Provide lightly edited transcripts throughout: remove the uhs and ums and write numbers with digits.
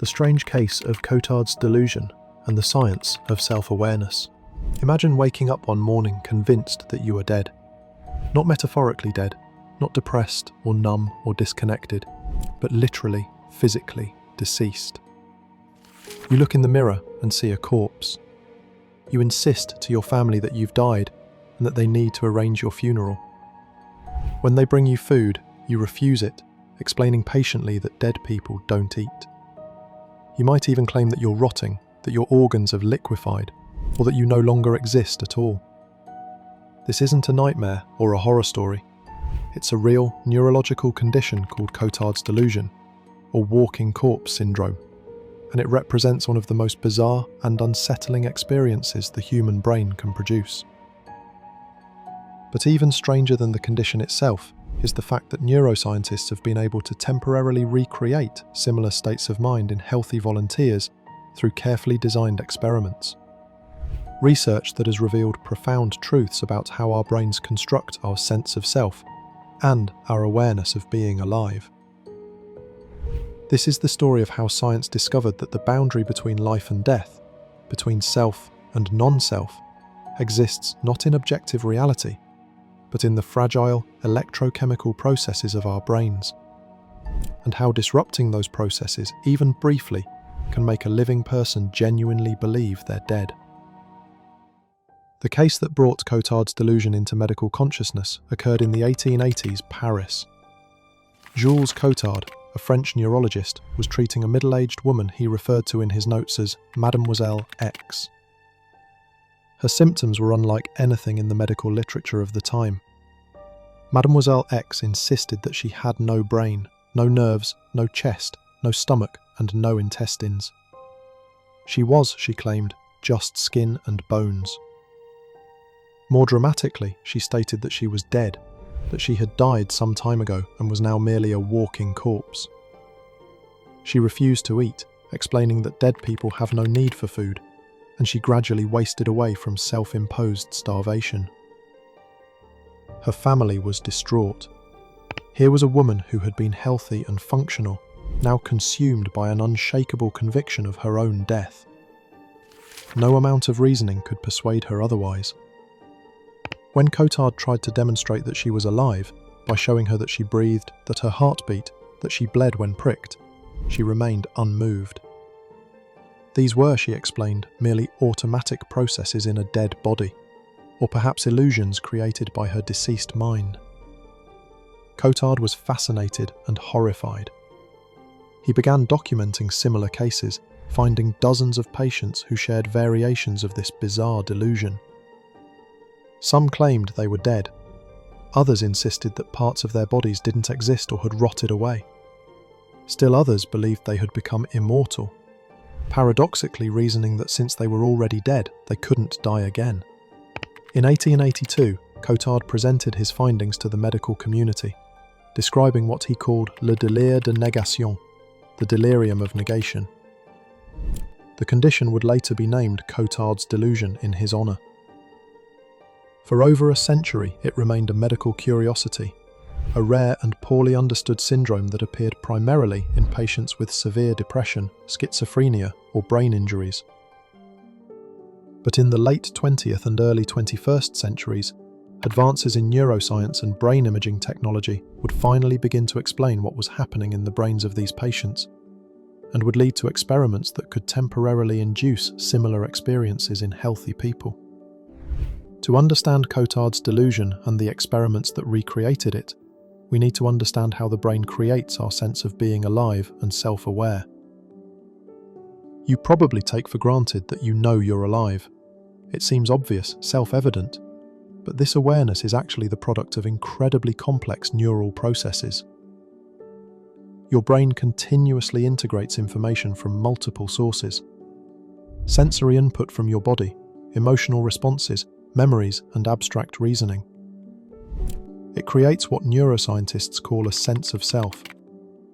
the strange case of Cotard's delusion and the science of self-awareness. Imagine waking up one morning convinced that you are dead. Not metaphorically dead, not depressed or numb or disconnected, but literally, physically deceased. You look in the mirror and see a corpse. You insist to your family that you've died and that they need to arrange your funeral. When they bring you food, you refuse it, explaining patiently that dead people don't eat. You might even claim that you're rotting, that your organs have liquefied, or that you no longer exist at all. This isn't a nightmare or a horror story. It's a real neurological condition called Cotard's Delusion, or walking corpse syndrome, and it represents one of the most bizarre and unsettling experiences the human brain can produce. But even stranger than the condition itself is the fact that neuroscientists have been able to temporarily recreate similar states of mind in healthy volunteers through carefully designed experiments. Research that has revealed profound truths about how our brains construct our sense of self and our awareness of being alive. This is the story of how science discovered that the boundary between life and death, between self and non-self, exists not in objective reality, but in the fragile electrochemical processes of our brains, and how disrupting those processes, even briefly, can make a living person genuinely believe they're dead. The case that brought Cotard's delusion into medical consciousness occurred in the 1880s Paris. Jules Cotard, a French neurologist, was treating a middle-aged woman he referred to in his notes as Mademoiselle X. Her symptoms were unlike anything in the medical literature of the time. Mademoiselle X insisted that she had no brain, no nerves, no chest, no stomach, and no intestines. She was, she claimed, just skin and bones. More dramatically, she stated that she was dead, that she had died some time ago and was now merely a walking corpse. She refused to eat, explaining that dead people have no need for food, and she gradually wasted away from self-imposed starvation. Her family was distraught. Here was a woman who had been healthy and functional, now consumed by an unshakable conviction of her own death. No amount of reasoning could persuade her otherwise. When Cotard tried to demonstrate that she was alive, by showing her that she breathed, that her heart beat, that she bled when pricked, she remained unmoved. These were, she explained, merely automatic processes in a dead body, or perhaps illusions created by her deceased mind. Cotard was fascinated and horrified. He began documenting similar cases, finding dozens of patients who shared variations of this bizarre delusion. Some claimed they were dead. Others insisted that parts of their bodies didn't exist or had rotted away. Still others believed they had become immortal, paradoxically reasoning that since they were already dead, they couldn't die again. In 1882, Cotard presented his findings to the medical community, describing what he called le délire de négation, the delirium of negation. The condition would later be named Cotard's delusion in his honour. For over a century, it remained a medical curiosity, a rare and poorly understood syndrome that appeared primarily in patients with severe depression, schizophrenia, or brain injuries. But in the late 20th and early 21st centuries, advances in neuroscience and brain imaging technology would finally begin to explain what was happening in the brains of these patients, and would lead to experiments that could temporarily induce similar experiences in healthy people. To understand Cotard's delusion and the experiments that recreated it, we need to understand how the brain creates our sense of being alive and self-aware. You probably take for granted that you know you're alive. It seems obvious, self-evident, but this awareness is actually the product of incredibly complex neural processes. Your brain continuously integrates information from multiple sources. Sensory input from your body, emotional responses, memories, and abstract reasoning. It creates what neuroscientists call a sense of self,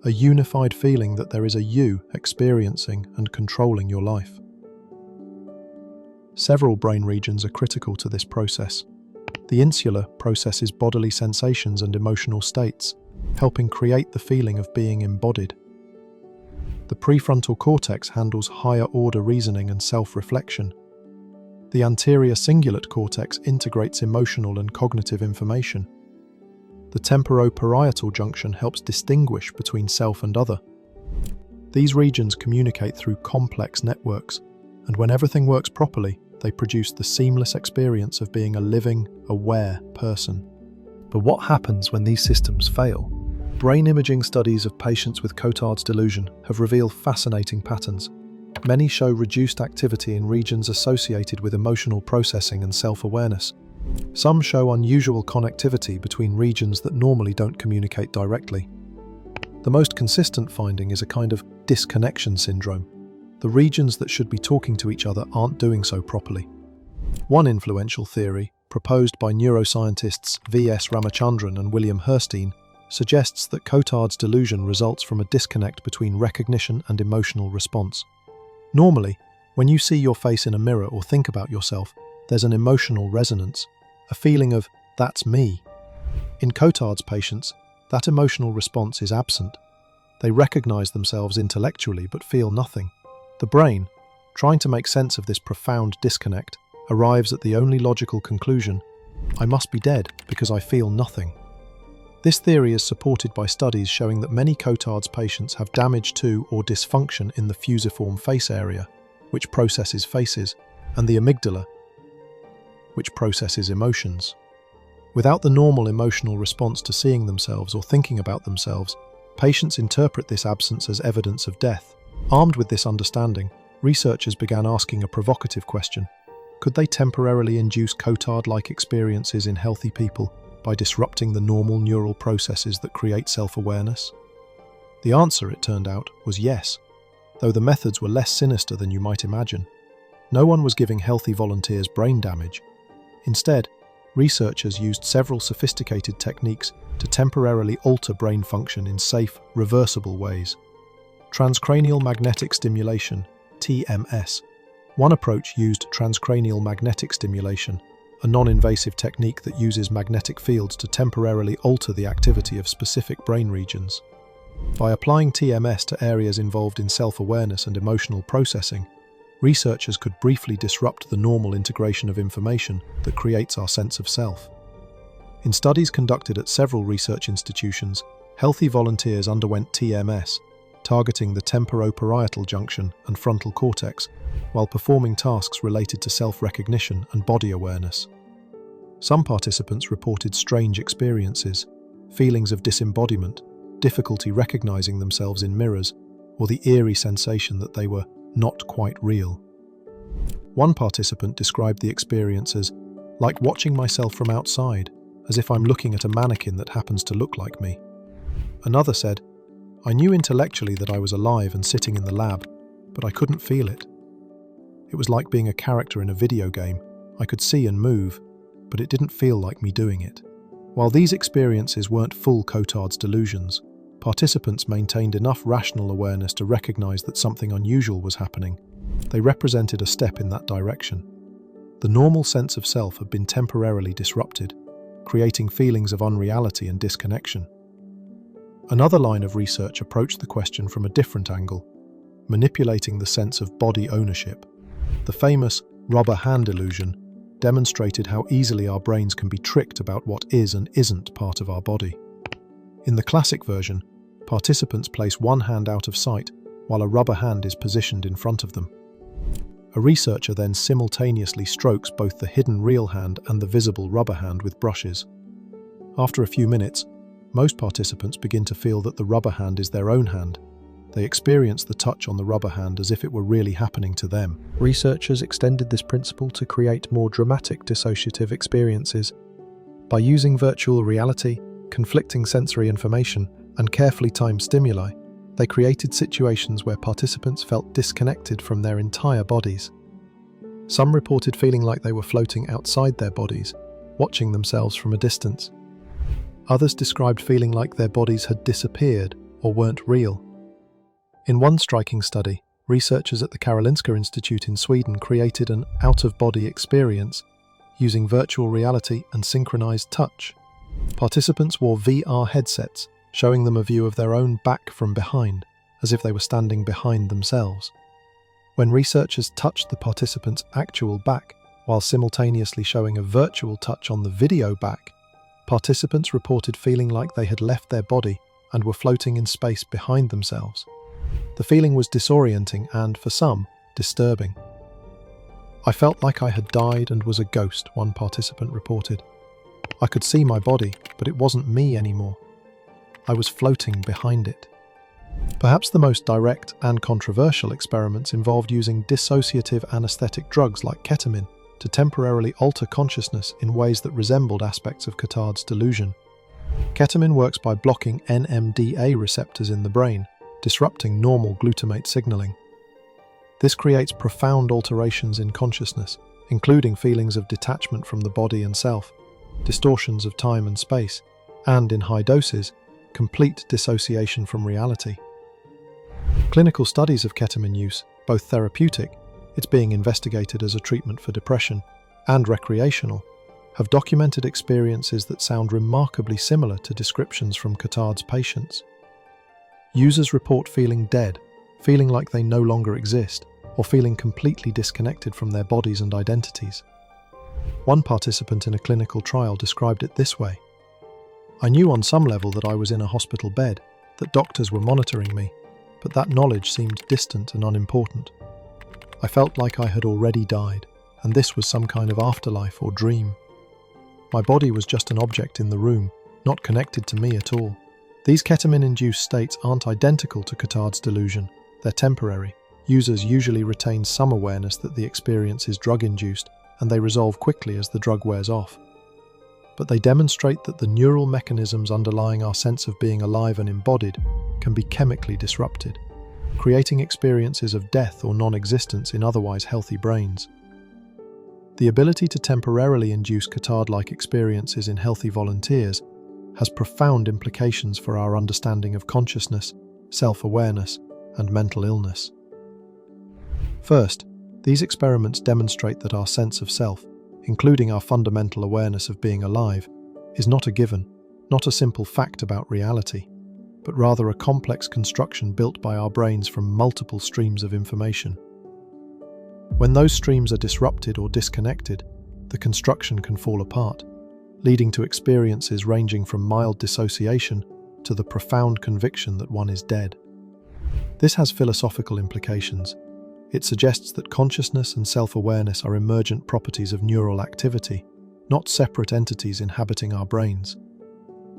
a unified feeling that there is a you experiencing and controlling your life. Several brain regions are critical to this process. The insula processes bodily sensations and emotional states, helping create the feeling of being embodied. The prefrontal cortex handles higher-order reasoning and self-reflection. The anterior cingulate cortex integrates emotional and cognitive information. The temporoparietal junction helps distinguish between self and other. These regions communicate through complex networks, and when everything works properly, they produce the seamless experience of being a living, aware person. But what happens when these systems fail? Brain imaging studies of patients with Cotard's delusion have revealed fascinating patterns. Many show reduced activity in regions associated with emotional processing and self-awareness. Some show unusual connectivity between regions that normally don't communicate directly. The most consistent finding is a kind of disconnection syndrome. The regions that should be talking to each other aren't doing so properly. One influential theory, proposed by neuroscientists V.S. Ramachandran and William Herstein, suggests that Cotard's delusion results from a disconnect between recognition and emotional response. Normally, when you see your face in a mirror or think about yourself, there's an emotional resonance, a feeling of, "that's me." In Cotard's patients, that emotional response is absent. They recognize themselves intellectually but feel nothing. The brain, trying to make sense of this profound disconnect, arrives at the only logical conclusion: I must be dead because I feel nothing. This theory is supported by studies showing that many Cotard's patients have damage to or dysfunction in the fusiform face area, which processes faces, and the amygdala, which processes emotions. Without the normal emotional response to seeing themselves or thinking about themselves, patients interpret this absence as evidence of death. Armed with this understanding, researchers began asking a provocative question: could they temporarily induce Cotard-like experiences in healthy people by disrupting the normal neural processes that create self-awareness? The answer, it turned out, was yes, though the methods were less sinister than you might imagine. No one was giving healthy volunteers brain damage. Instead, researchers used several sophisticated techniques to temporarily alter brain function in safe, reversible ways. Transcranial magnetic stimulation, TMS. One approach used transcranial magnetic stimulation, a non-invasive technique that uses magnetic fields to temporarily alter the activity of specific brain regions. By applying TMS to areas involved in self-awareness and emotional processing, researchers could briefly disrupt the normal integration of information that creates our sense of self. In studies conducted at several research institutions, healthy volunteers underwent TMS, targeting the temporoparietal junction and frontal cortex, while performing tasks related to self-recognition and body awareness. Some participants reported strange experiences, feelings of disembodiment, difficulty recognizing themselves in mirrors, or the eerie sensation that they were not quite real. One participant described the experience as like watching myself from outside, as if I'm looking at a mannequin that happens to look like me. Another said, "I knew intellectually that I was alive and sitting in the lab, but I couldn't feel it. It was like being a character in a video game. I could see and move, but it didn't feel like me doing it." While these experiences weren't full Cotard's delusions, participants maintained enough rational awareness to recognize that something unusual was happening. They represented a step in that direction. The normal sense of self had been temporarily disrupted, creating feelings of unreality and disconnection. Another line of research approached the question from a different angle, manipulating the sense of body ownership. The famous rubber hand illusion demonstrated how easily our brains can be tricked about what is and isn't part of our body. In the classic version, participants place one hand out of sight while a rubber hand is positioned in front of them. A researcher then simultaneously strokes both the hidden real hand and the visible rubber hand with brushes. After a few minutes, most participants begin to feel that the rubber hand is their own hand. They experience the touch on the rubber hand as if it were really happening to them. Researchers extended this principle to create more dramatic dissociative experiences. By using virtual reality, conflicting sensory information, and carefully timed stimuli, they created situations where participants felt disconnected from their entire bodies. Some reported feeling like they were floating outside their bodies, watching themselves from a distance. Others described feeling like their bodies had disappeared or weren't real. In one striking study, researchers at the Karolinska Institute in Sweden created an out-of-body experience using virtual reality and synchronized touch. Participants wore VR headsets, showing them a view of their own back from behind. as if they were standing behind themselves. When researchers touched the participants' actual back, while simultaneously showing a virtual touch on the video back, participants reported feeling like they had left their body and were floating in space behind themselves. The feeling was disorienting and, for some, disturbing. "I felt like I had died and was a ghost," one participant reported. "I could see my body, but it wasn't me anymore. I was floating behind it." Perhaps the most direct and controversial experiments involved using dissociative anesthetic drugs like ketamine to temporarily alter consciousness in ways that resembled aspects of Cotard's delusion. Ketamine works by blocking NMDA receptors in the brain, disrupting normal glutamate signaling. This creates profound alterations in consciousness, including feelings of detachment from the body and self, distortions of time and space, and, in high doses, complete dissociation from reality. Clinical studies of ketamine use, both therapeutic, it's being investigated as a treatment for depression, and recreational, have documented experiences that sound remarkably similar to descriptions from Cotard's patients. Users report feeling dead, feeling like they no longer exist, or feeling completely disconnected from their bodies and identities. One participant in a clinical trial described it this way: "I knew on some level that I was in a hospital bed, that doctors were monitoring me, but that knowledge seemed distant and unimportant. I felt like I had already died, and this was some kind of afterlife or dream. My body was just an object in the room, not connected to me at all." These ketamine-induced states aren't identical to Cotard's delusion. They're temporary. Users usually retain some awareness that the experience is drug-induced, and they resolve quickly as the drug wears off. But they demonstrate that the neural mechanisms underlying our sense of being alive and embodied can be chemically disrupted, creating experiences of death or non-existence in otherwise healthy brains. The ability to temporarily induce Cotard-like experiences in healthy volunteers has profound implications for our understanding of consciousness, self-awareness, and mental illness. First, these experiments demonstrate that our sense of self, including our fundamental awareness of being alive, is not a given, not a simple fact about reality, but rather a complex construction built by our brains from multiple streams of information. When those streams are disrupted or disconnected, the construction can fall apart, leading to experiences ranging from mild dissociation to the profound conviction that one is dead. This has philosophical implications. It suggests that consciousness and self-awareness are emergent properties of neural activity, not separate entities inhabiting our brains.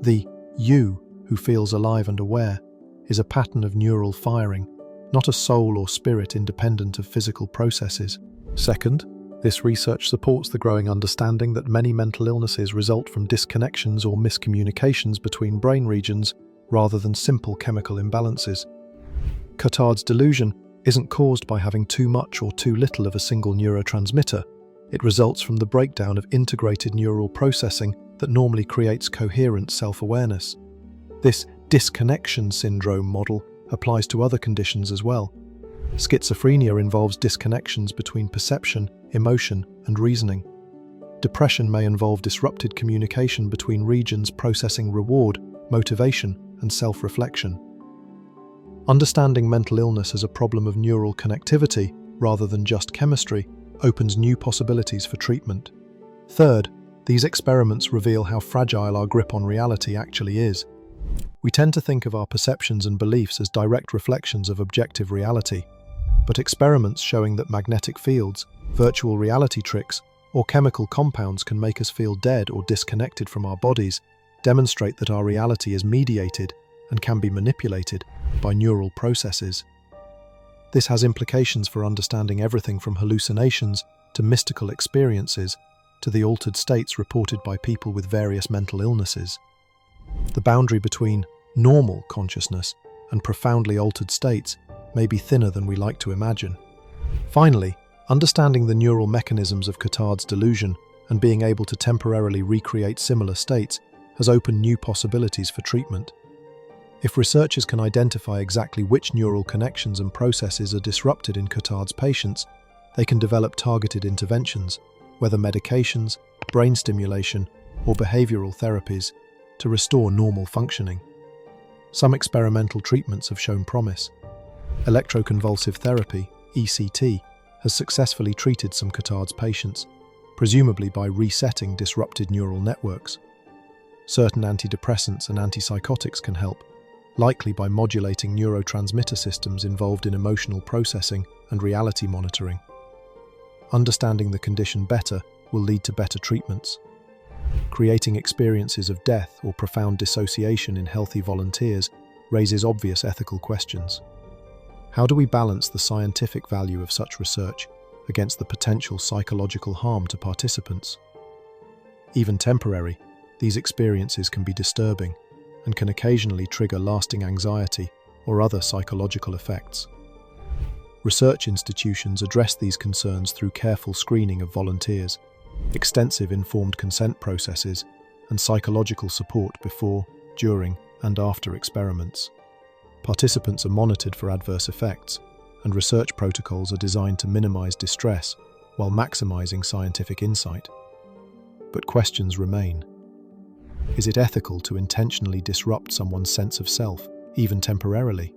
The you who feels alive and aware is a pattern of neural firing, not a soul or spirit independent of physical processes. Second, this research supports the growing understanding that many mental illnesses result from disconnections or miscommunications between brain regions rather than simple chemical imbalances. Cotard's delusion isn't caused by having too much or too little of a single neurotransmitter. It results from the breakdown of integrated neural processing that normally creates coherent self-awareness. This disconnection syndrome model applies to other conditions as well. Schizophrenia involves disconnections between perception, emotion, and reasoning. Depression may involve disrupted communication between regions processing reward, motivation, and self-reflection. Understanding mental illness as a problem of neural connectivity, rather than just chemistry, opens new possibilities for treatment. Third, these experiments reveal how fragile our grip on reality actually is. We tend to think of our perceptions and beliefs as direct reflections of objective reality, but experiments showing that magnetic fields, virtual reality tricks, or chemical compounds can make us feel dead or disconnected from our bodies demonstrate that our reality is mediated and can be manipulated by neural processes. This has implications for understanding everything from hallucinations to mystical experiences to the altered states reported by people with various mental illnesses. The boundary between normal consciousness and profoundly altered states may be thinner than we like to imagine. Finally, understanding the neural mechanisms of Cotard's delusion and being able to temporarily recreate similar states has opened new possibilities for treatment. If researchers can identify exactly which neural connections and processes are disrupted in Cotard's patients, they can develop targeted interventions, whether medications, brain stimulation, or behavioral therapies, to restore normal functioning. Some experimental treatments have shown promise, Electroconvulsive therapy, ECT, has successfully treated some Cotard's patients, presumably by resetting disrupted neural networks. Certain antidepressants and antipsychotics can help, likely by modulating neurotransmitter systems involved in emotional processing and reality monitoring. Understanding the condition better will lead to better treatments. Creating experiences of death or profound dissociation in healthy volunteers raises obvious ethical questions. How do we balance the scientific value of such research against the potential psychological harm to participants? Even temporary, these experiences can be disturbing and can occasionally trigger lasting anxiety or other psychological effects. Research institutions address these concerns through careful screening of volunteers, extensive informed consent processes, and psychological support before, during, and after experiments. Participants are monitored for adverse effects, and research protocols are designed to minimize distress while maximizing scientific insight. But questions remain. Is it ethical to intentionally disrupt someone's sense of self, even temporarily?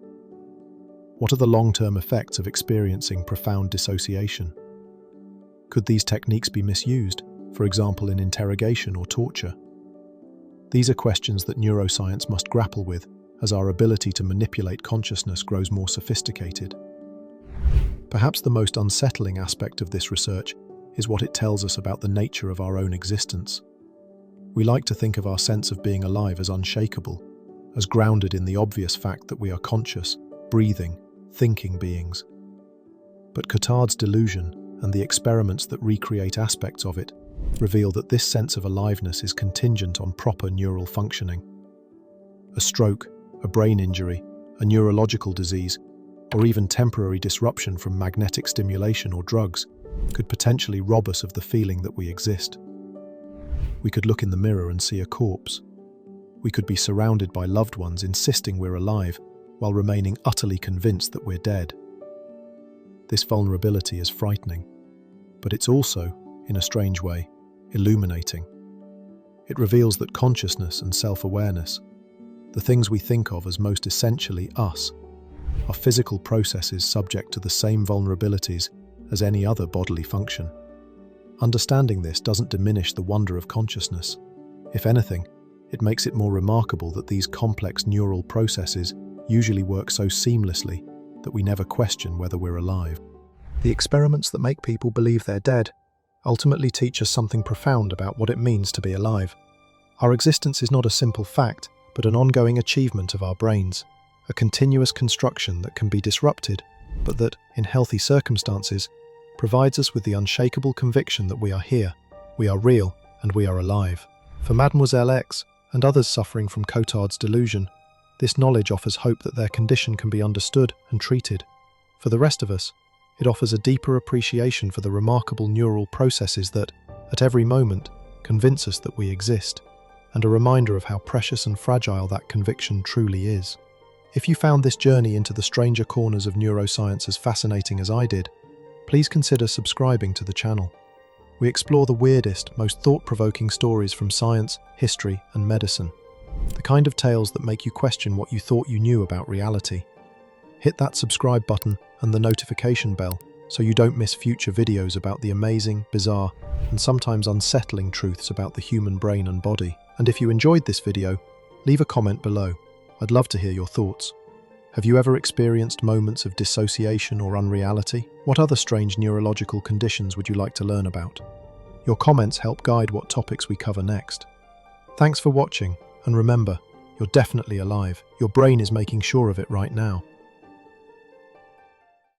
What are the long-term effects of experiencing profound dissociation? Could these techniques be misused, for example in interrogation or torture? These are questions that neuroscience must grapple with as our ability to manipulate consciousness grows more sophisticated. Perhaps the most unsettling aspect of this research is what it tells us about the nature of our own existence. We like to think of our sense of being alive as unshakable, as grounded in the obvious fact that we are conscious, breathing, thinking beings. But Cotard's delusion and the experiments that recreate aspects of it reveal that this sense of aliveness is contingent on proper neural functioning. A stroke, a brain injury, a neurological disease, or even temporary disruption from magnetic stimulation or drugs could potentially rob us of the feeling that we exist. We could look in the mirror and see a corpse. We could be surrounded by loved ones insisting we're alive while remaining utterly convinced that we're dead. This vulnerability is frightening, but it's also, in a strange way, illuminating. It reveals that consciousness and self-awareness, the things we think of as most essentially us, are physical processes subject to the same vulnerabilities as any other bodily function. Understanding this doesn't diminish the wonder of consciousness. If anything, it makes it more remarkable that these complex neural processes usually work so seamlessly that we never question whether we're alive. The experiments that make people believe they're dead ultimately teach us something profound about what it means to be alive. Our existence is not a simple fact, but an ongoing achievement of our brains, a continuous construction that can be disrupted, but that, in healthy circumstances, provides us with the unshakable conviction that we are here, we are real, and we are alive. For Mademoiselle X and others suffering from Cotard's delusion, this knowledge offers hope that their condition can be understood and treated. For the rest of us, it offers a deeper appreciation for the remarkable neural processes that, at every moment, convince us that we exist, and a reminder of how precious and fragile that conviction truly is. If you found this journey into the stranger corners of neuroscience as fascinating as I did, please consider subscribing to the channel. We explore the weirdest, most thought-provoking stories from science, history, and medicine. The kind of tales that make you question what you thought you knew about reality. Hit that subscribe button and the notification bell so you don't miss future videos about the amazing, bizarre, and sometimes unsettling truths about the human brain and body. And if you enjoyed this video, leave a comment below. I'd love to hear your thoughts. Have you ever experienced moments of dissociation or unreality? What other strange neurological conditions would you like to learn about? Your comments help guide what topics we cover next. Thanks for watching, and remember, you're definitely alive. Your brain is making sure of it right now.